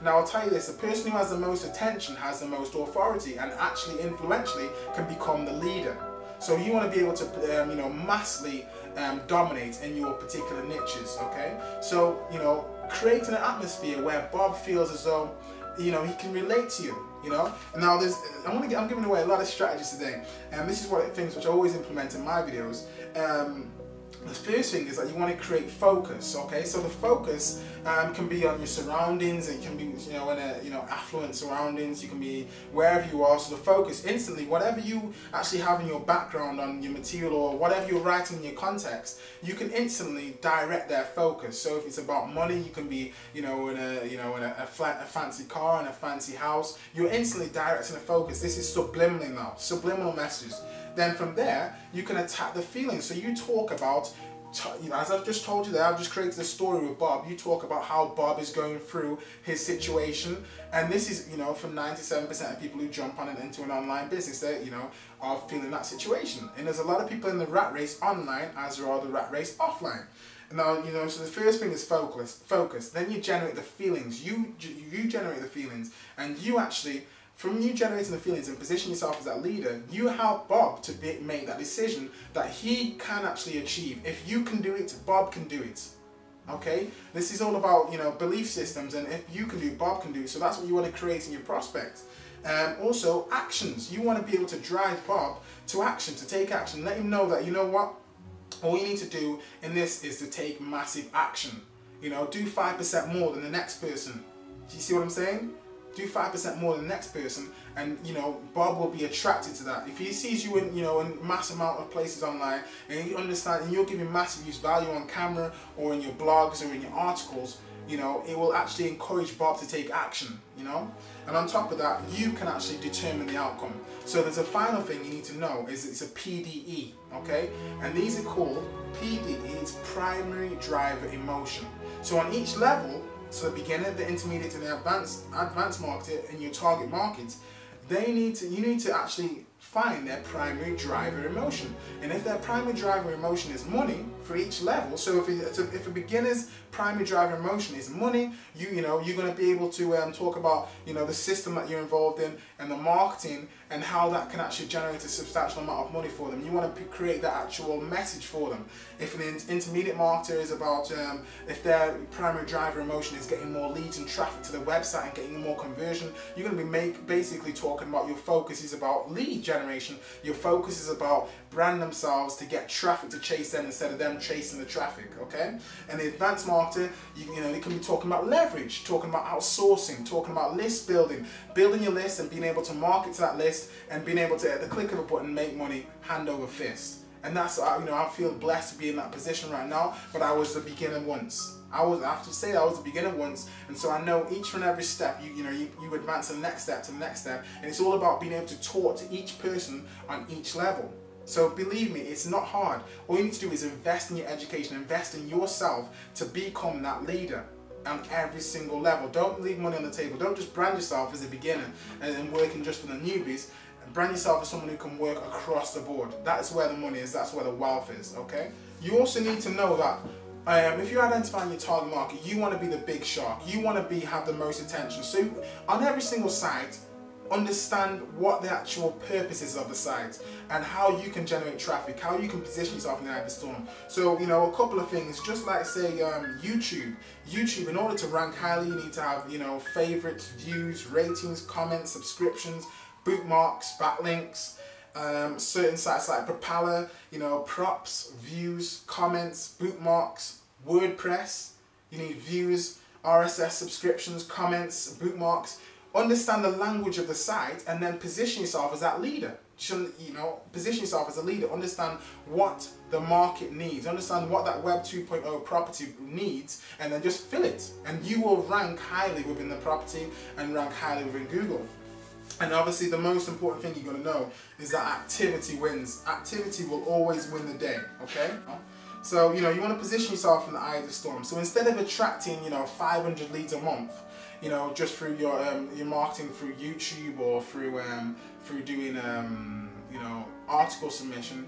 Now I'll tell you this, the person who has the most attention has the most authority, and actually influentially can become the leader. So you want to be able to, you know, massively dominate in your particular niches, okay? So, you know, creating an atmosphere where Bob feels as though, you know, he can relate to you, you know? Now I'm giving away a lot of strategies today, and this is what things which I always implement in my videos. The first thing is that you want to create focus, okay? So the focus can be on your surroundings, it can be, you know, in a, you know, affluent surroundings, you can be wherever you are. So the focus instantly, whatever you actually have in your background on your material or whatever you're writing in your context, you can instantly direct their focus. So if it's about money, you can be, you know, in a fancy car and a fancy house, you're instantly directing the focus. This is subliminal now, subliminal messages. Then from there, you can attack the feelings. So you talk about, you know, as I've just told you there, I've just created a story with Bob. You talk about how Bob is going through his situation, and this is, you know, for 97% of people who jump on into an online business, they, you know, are feeling that situation. And there's a lot of people in the rat race online as there are the rat race offline. Now, you know, so the first thing is focus. Then you generate the feelings. You generate the feelings, and you actually, from you generating the feelings and position yourself as that leader, you help Bob to make that decision that he can actually achieve. If you can do it, Bob can do it. Okay? This is all about, you know, belief systems, and if you can do it, Bob can do it. So that's what you want to create in your prospect. Also, actions. You want to be able to drive Bob to action, to take action. Let him know that, you know what, all you need to do in this is to take massive action. You know, do 5% more than the next person. Do you see what I'm saying? Do 5% more than the next person, and, you know, Bob will be attracted to that. If he sees you in, you know, in mass amount of places online, and you understand, and you're giving massive use value on camera or in your blogs or in your articles, you know, it will actually encourage Bob to take action, you know. And on top of that, you can actually determine the outcome. So there's a final thing you need to know, is it's a PDE, okay? And these are called PDE, it's primary driver emotion. So on each level, so the beginner, the intermediate, and the advanced marketer in your target market, you need to actually find their primary driver emotion. And if their primary driver emotion is money for each level, so if a beginner's primary driver emotion is money, you know, you're going to be able to talk about, you know, the system that you're involved in and the marketing and how that can actually generate a substantial amount of money for them. You want to create that actual message for them. If an intermediate marketer is about, if their primary driver emotion is getting more leads and traffic to the website and getting more conversion, you're going to be basically talking about your focus is about lead generation. Your focus is about brand themselves to get traffic to chase them instead of them chasing the traffic, okay? And the advanced marketer, you know, they can be talking about leverage, talking about outsourcing, talking about list building, building your list and being able to market to that list and being able to, at the click of a button, make money hand over fist. And that's, you know, I feel blessed to be in that position right now, but I was the beginner once. I have to say that I was the beginner once, and so I know each and every step, you advance to the next step, to the next step, and it's all about being able to talk to each person on each level. So believe me, it's not hard. All you need to do is invest in your education, invest in yourself to become that leader on every single level. Don't leave money on the table. Don't just brand yourself as a beginner and working just for the newbies. Brand yourself as someone who can work across the board. That's where the money is, that's where the wealth is, okay? You also need to know that if you're identifying your target market, you want to be the big shark. You want to have the most attention. So on every single site, understand what the actual purpose is of the site and how you can generate traffic, how you can position yourself in the eye of the storm. So, you know, a couple of things, just like say YouTube, in order to rank highly, you need to have, you know, favorites, views, ratings, comments, subscriptions, bookmarks, backlinks, certain sites like Propeller, you know, props, views, comments, bookmarks, WordPress, you need views, RSS subscriptions, comments, bookmarks. Understand the language of the site and then position yourself as that leader. You know, position yourself as a leader. Understand what the market needs. Understand what that Web 2.0 property needs, and then just fill it. And you will rank highly within the property and rank highly within Google. And obviously the most important thing you're going to know is that activity wins. Activity will always win the day, okay? So, you know, you want to position yourself in the eye of the storm. So instead of attracting, you know, 500 leads a month, you know, just through your marketing through YouTube or through doing you know, article submission,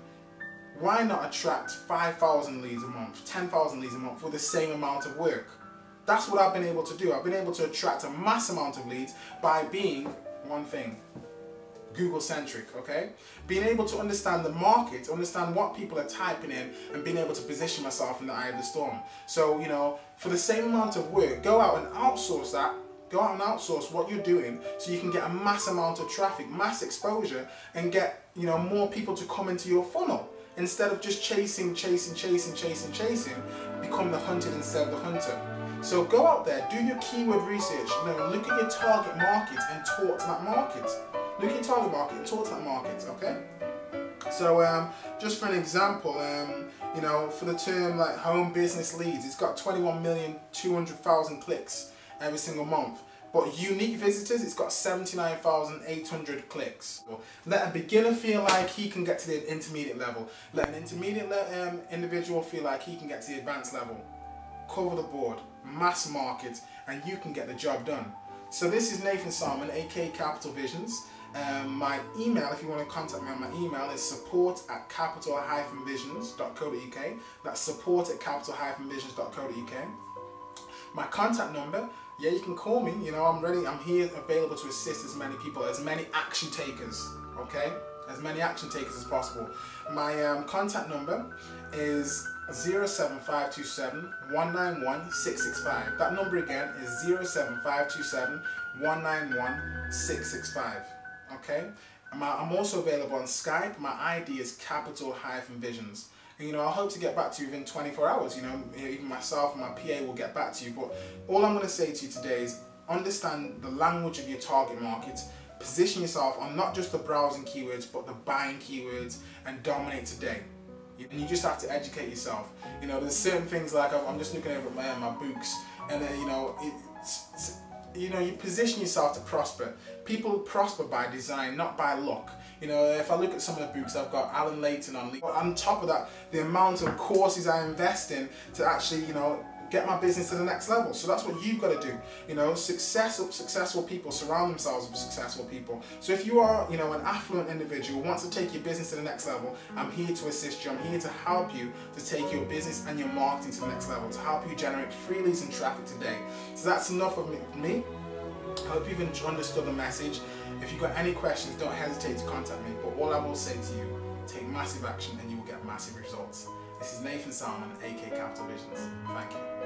why not attract 5,000 leads a month, 10,000 leads a month with the same amount of work? That's what I've been able to do. I've been able to attract a mass amount of leads by being one thing: Google centric, okay? Being able to understand the market, understand what people are typing in, and being able to position myself in the eye of the storm. So, you know, for the same amount of work, go out and outsource that. Go out and outsource what you're doing so you can get a mass amount of traffic, mass exposure, and get, you know, more people to come into your funnel. Instead of just chasing, become the hunted instead of the hunter. So go out there, do your keyword research, you know, look at your target market and talk to that market. Look at your target market and talk to that market, okay? So just for an example, you know, for the term like home business leads, it's got 21,200,000 clicks every single month. But unique visitors, it's got 79,800 clicks. So let a beginner feel like he can get to the intermediate level. Let an intermediate individual feel like he can get to the advanced level. Cover the board, mass market, and you can get the job done. So this is Nathan Salmon, aka Capital Visions. My email, if you want to contact me on my email, is support@capital-visions.co.uk. That's support@capital-visions.co.uk. My contact number, yeah, you can call me. You know, I'm ready. I'm here, available to assist as many people, as many action takers. Okay, as many action takers as possible. My contact number is 07527 191 665. That number again is 07527 191 665. Okay, I'm also available on Skype. My ID is Capital-Visions. And, you know, I hope to get back to you within 24 hours. You know, even myself and my PA will get back to you. But all I'm going to say to you today is understand the language of your target market. Position yourself on not just the browsing keywords, but the buying keywords, and dominate today. And you just have to educate yourself. You know, there's certain things like I'm just looking over at my books, and you know, you position yourself to prosper. People prosper by design, not by luck. You know, if I look at some of the books, I've got Alan Layton on top of that, the amount of courses I invest in to actually, you know, get my business to the next level. So that's what you've got to do. You know, successful people surround themselves with successful people. So if you are, you know, an affluent individual who wants to take your business to the next level, I'm here to assist you. I'm here to help you to take your business and your marketing to the next level, to help you generate free leads and traffic today. So that's enough of me. I hope you've understood the message. If you've got any questions, don't hesitate to contact me. But all I will say to you, take massive action and you will get massive results. This is Nathan Salmon, aka Capital Visions. Thank you.